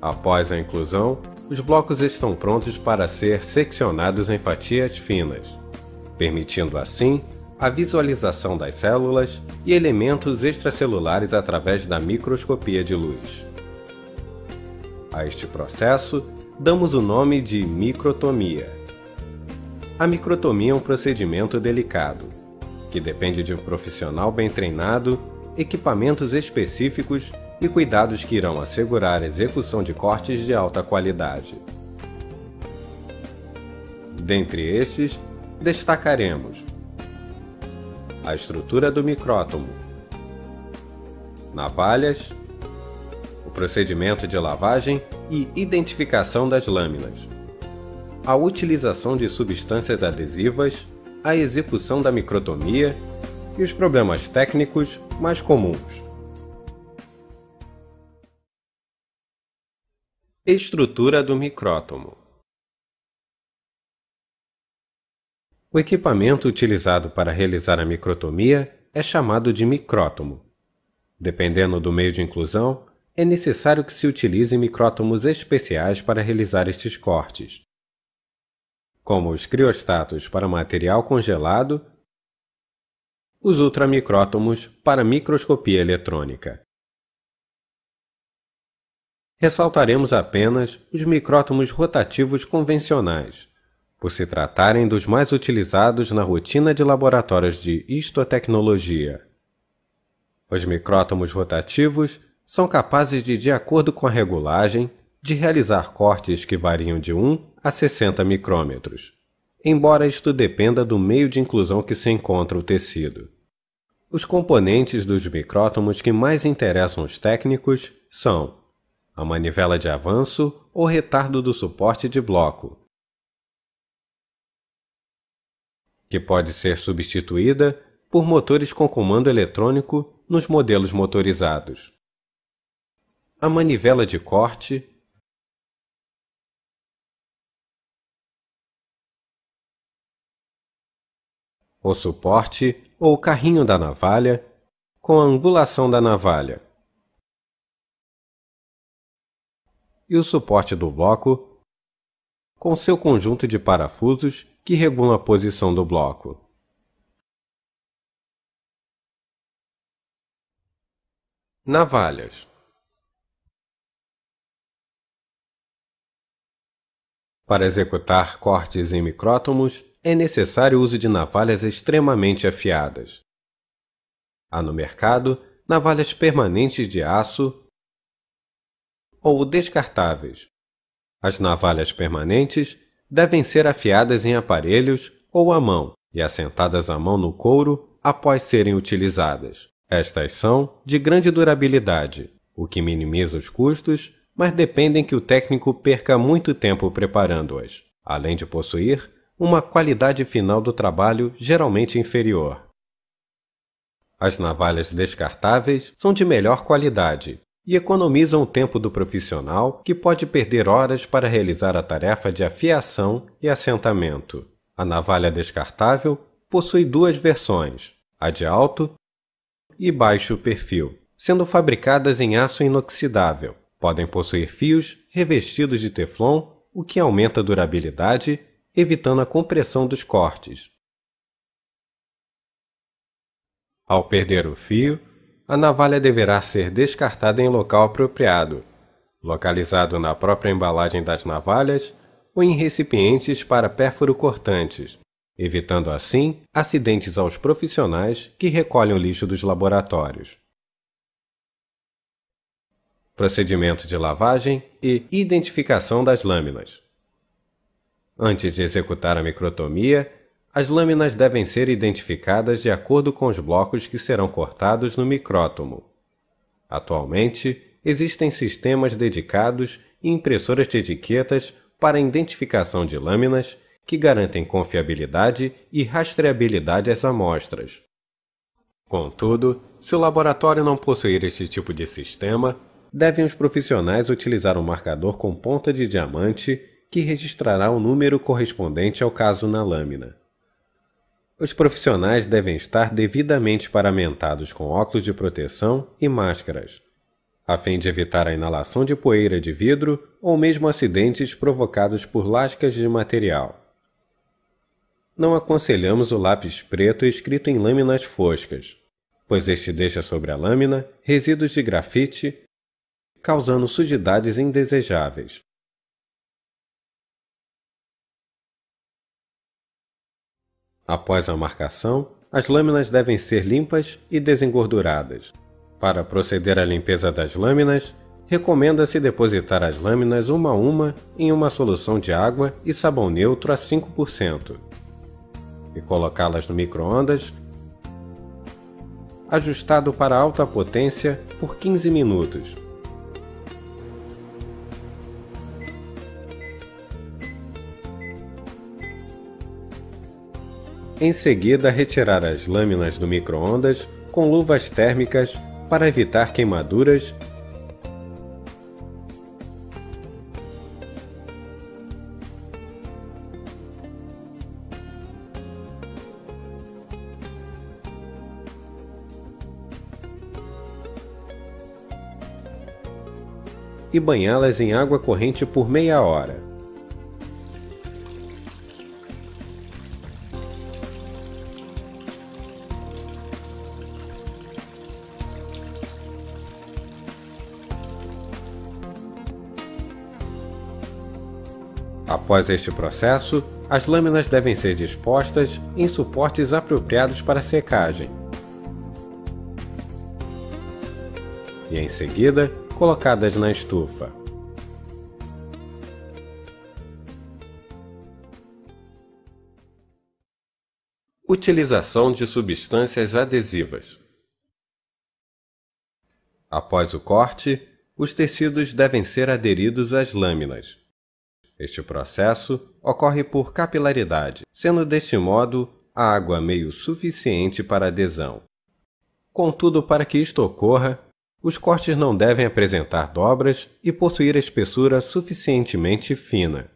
Após a inclusão, os blocos estão prontos para ser seccionados em fatias finas, permitindo assim a visualização das células e elementos extracelulares através da microscopia de luz. A este processo, damos o nome de microtomia. A microtomia é um procedimento delicado, que depende de um profissional bem treinado, equipamentos específicos e cuidados que irão assegurar a execução de cortes de alta qualidade. Dentre estes, destacaremos a estrutura do micrótomo, navalhas, o procedimento de lavagem e identificação das lâminas, a utilização de substâncias adesivas, a execução da microtomia e os problemas técnicos mais comuns. Estrutura do micrótomo. O equipamento utilizado para realizar a microtomia é chamado de micrótomo. Dependendo do meio de inclusão, é necessário que se utilize micrótomos especiais para realizar estes cortes, como os criostatos para material congelado, os ultramicrótomos para microscopia eletrônica. Ressaltaremos apenas os micrótomos rotativos convencionais, por se tratarem dos mais utilizados na rotina de laboratórios de histotecnologia. Os micrótomos rotativos são capazes de acordo com a regulagem, de realizar cortes que variam de 1 a 60 micrômetros, embora isto dependa do meio de inclusão que se encontra o tecido. Os componentes dos micrótomos que mais interessam os técnicos são a manivela de avanço ou retardo do suporte de bloco, que pode ser substituída por motores com comando eletrônico nos modelos motorizados, a manivela de corte, o suporte ou carrinho da navalha, com a angulação da navalha, e o suporte do bloco, com seu conjunto de parafusos que regulam a posição do bloco. Navalhas. Para executar cortes em micrótomos, é necessário o uso de navalhas extremamente afiadas. Há no mercado navalhas permanentes de aço ou descartáveis. As navalhas permanentes devem ser afiadas em aparelhos ou à mão e assentadas à mão no couro após serem utilizadas. Estas são de grande durabilidade, o que minimiza os custos, mas dependem que o técnico perca muito tempo preparando-as, além de possuir uma qualidade final do trabalho geralmente inferior. As navalhas descartáveis são de melhor qualidade e economizam o tempo do profissional, que pode perder horas para realizar a tarefa de afiação e assentamento. A navalha descartável possui duas versões, a de alto e baixo perfil, sendo fabricadas em aço inoxidável. Podem possuir fios revestidos de teflon, o que aumenta a durabilidade, evitando a compressão dos cortes. Ao perder o fio, a navalha deverá ser descartada em local apropriado, localizado na própria embalagem das navalhas ou em recipientes para pérfuro cortantes, evitando assim acidentes aos profissionais que recolhem o lixo dos laboratórios. Procedimento de lavagem e identificação das lâminas. Antes de executar a microtomia, as lâminas devem ser identificadas de acordo com os blocos que serão cortados no micrótomo. Atualmente, existem sistemas dedicados e impressoras de etiquetas para a identificação de lâminas que garantem confiabilidade e rastreabilidade às amostras. Contudo, se o laboratório não possuir este tipo de sistema, devem os profissionais utilizar um marcador com ponta de diamante que registrará o número correspondente ao caso na lâmina. Os profissionais devem estar devidamente paramentados com óculos de proteção e máscaras. a fim de evitar a inalação de poeira de vidro ou mesmo acidentes provocados por lascas de material. Não aconselhamos o lápis preto escrito em lâminas foscas, pois este deixa sobre a lâmina resíduos de grafite, causando sujidades indesejáveis. Após a marcação, as lâminas devem ser limpas e desengorduradas. Para proceder à limpeza das lâminas, recomenda-se depositar as lâminas uma a uma em uma solução de água e sabão neutro a 5% e colocá-las no micro-ondas, ajustado para alta potência por 15 minutos. Em seguida, retirar as lâminas do micro-ondas com luvas térmicas para evitar queimaduras e banhá-las em água corrente por meia hora. Após este processo, as lâminas devem ser dispostas em suportes apropriados para secagem. E em seguida, colocadas na estufa. Utilização de substâncias adesivas. Após o corte, os tecidos devem ser aderidos às lâminas. Este processo ocorre por capilaridade, sendo deste modo a água meio suficiente para adesão. Contudo, para que isto ocorra, os cortes não devem apresentar dobras e possuir a espessura suficientemente fina.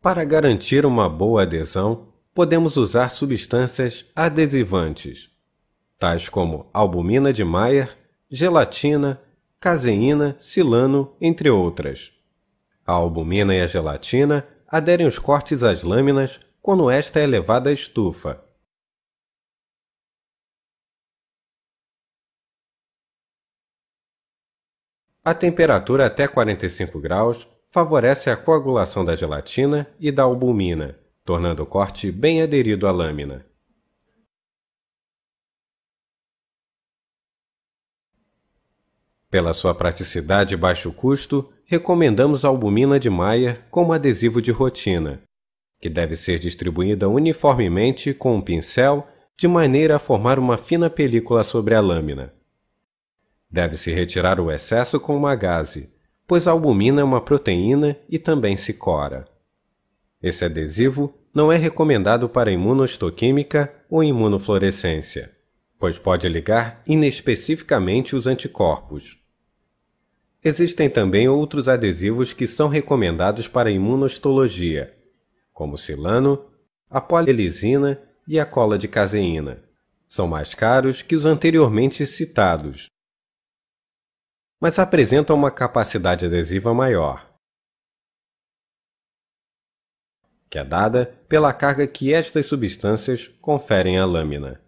Para garantir uma boa adesão, podemos usar substâncias adesivantes, tais como albumina de Mayer, gelatina, caseína, silano, entre outras. A albumina e a gelatina aderem os cortes às lâminas quando esta é levada à estufa. A temperatura até 45 graus favorece a coagulação da gelatina e da albumina, tornando o corte bem aderido à lâmina. Pela sua praticidade e baixo custo, recomendamos a albumina de Mayer como adesivo de rotina, que deve ser distribuída uniformemente com um pincel de maneira a formar uma fina película sobre a lâmina. Deve-se retirar o excesso com uma gaze, pois a albumina é uma proteína e também se cora. Esse adesivo não é recomendado para imunohistoquímica ou imunofluorescência, pois pode ligar inespecificamente os anticorpos. Existem também outros adesivos que são recomendados para imunohistologia, como o silano, a polilisina e a cola de caseína. São mais caros que os anteriormente citados, mas apresentam uma capacidade adesiva maior, que é dada pela carga que estas substâncias conferem à lâmina.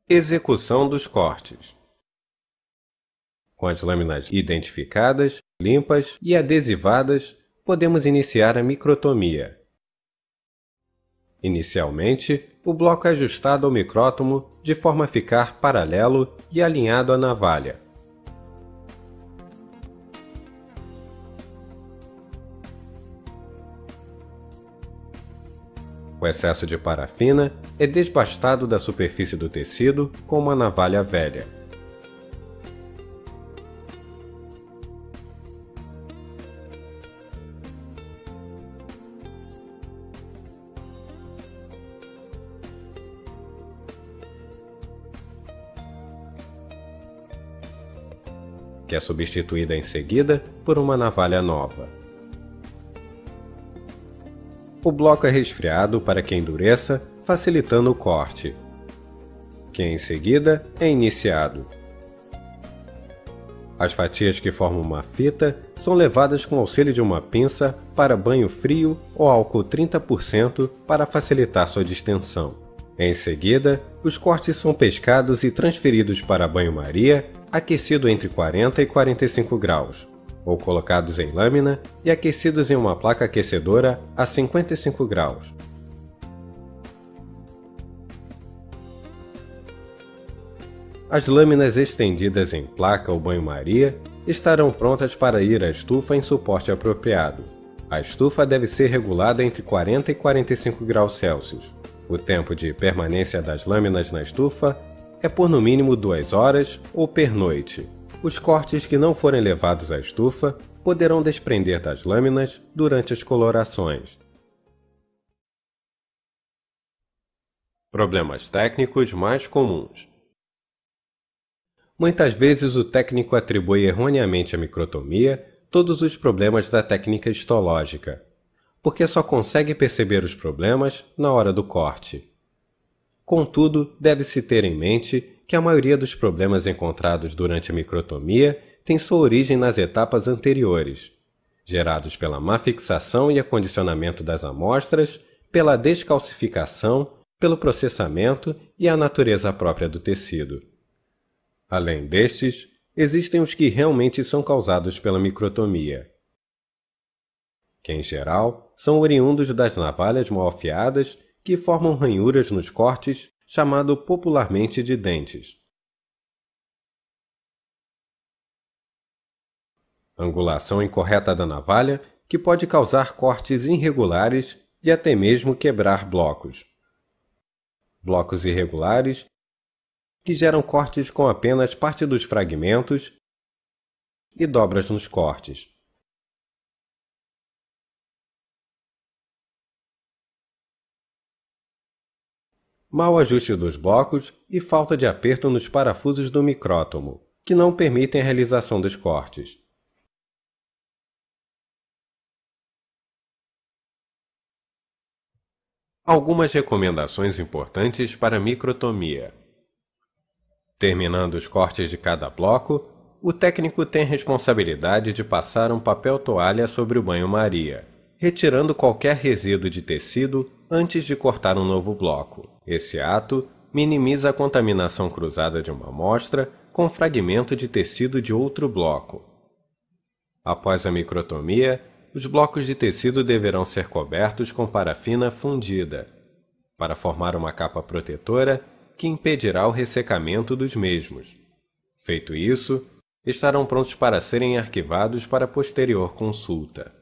Execução dos cortes. Com as lâminas identificadas, limpas e adesivadas, podemos iniciar a microtomia. Inicialmente, o bloco é ajustado ao micrótomo de forma a ficar paralelo e alinhado à navalha. O excesso de parafina é desbastado da superfície do tecido com uma navalha velha. Que é substituída em seguida por uma navalha nova. O bloco é resfriado para que endureça, facilitando o corte. que em seguida é iniciado. As fatias que formam uma fita são levadas com auxílio de uma pinça para banho frio ou álcool 30% para facilitar sua distensão. Em seguida, os cortes são pescados e transferidos para banho-maria, aquecido entre 40 e 45 graus, ou colocados em lâmina e aquecidos em uma placa aquecedora a 55 graus. As lâminas estendidas em placa ou banho-maria estarão prontas para ir à estufa em suporte apropriado. A estufa deve ser regulada entre 40 e 45 graus Celsius. O tempo de permanência das lâminas na estufa é por no mínimo 2 horas ou pernoite. Os cortes que não forem levados à estufa poderão desprender das lâminas durante as colorações. Problemas técnicos mais comuns. Muitas vezes o técnico atribui erroneamente à microtomia todos os problemas da técnica histológica, porque só consegue perceber os problemas na hora do corte. Contudo, deve-se ter em mente que a maioria dos problemas encontrados durante a microtomia tem sua origem nas etapas anteriores, gerados pela má fixação e acondicionamento das amostras, pela descalcificação, pelo processamento e a natureza própria do tecido. Além destes, existem os que realmente são causados pela microtomia, que em geral são oriundos das navalhas mal afiadas que formam ranhuras nos cortes, chamado popularmente de dentes. Angulação incorreta da navalha, que pode causar cortes irregulares e até mesmo quebrar blocos. Blocos irregulares que geram cortes com apenas parte dos fragmentos e dobras nos cortes. Mau ajuste dos blocos e falta de aperto nos parafusos do micrótomo, que não permitem a realização dos cortes. Algumas recomendações importantes para a microtomia. Terminando os cortes de cada bloco, o técnico tem a responsabilidade de passar um papel toalha sobre o banho-maria, retirando qualquer resíduo de tecido antes de cortar um novo bloco. Esse ato minimiza a contaminação cruzada de uma amostra com fragmento de tecido de outro bloco. Após a microtomia, os blocos de tecido deverão ser cobertos com parafina fundida, para formar uma capa protetora que impedirá o ressecamento dos mesmos. Feito isso, estarão prontos para serem arquivados para posterior consulta.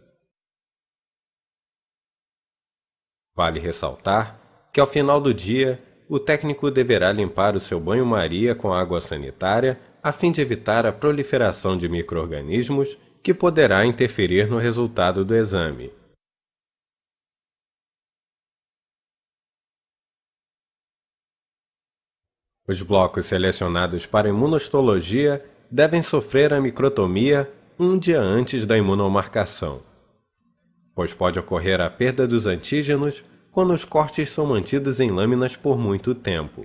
Vale ressaltar que ao final do dia, o técnico deverá limpar o seu banho-maria com água sanitária a fim de evitar a proliferação de micro-organismos que poderá interferir no resultado do exame. Os blocos selecionados para imunohistologia devem sofrer a microtomia um dia antes da imunomarcação, pois pode ocorrer a perda dos antígenos quando os cortes são mantidos em lâminas por muito tempo.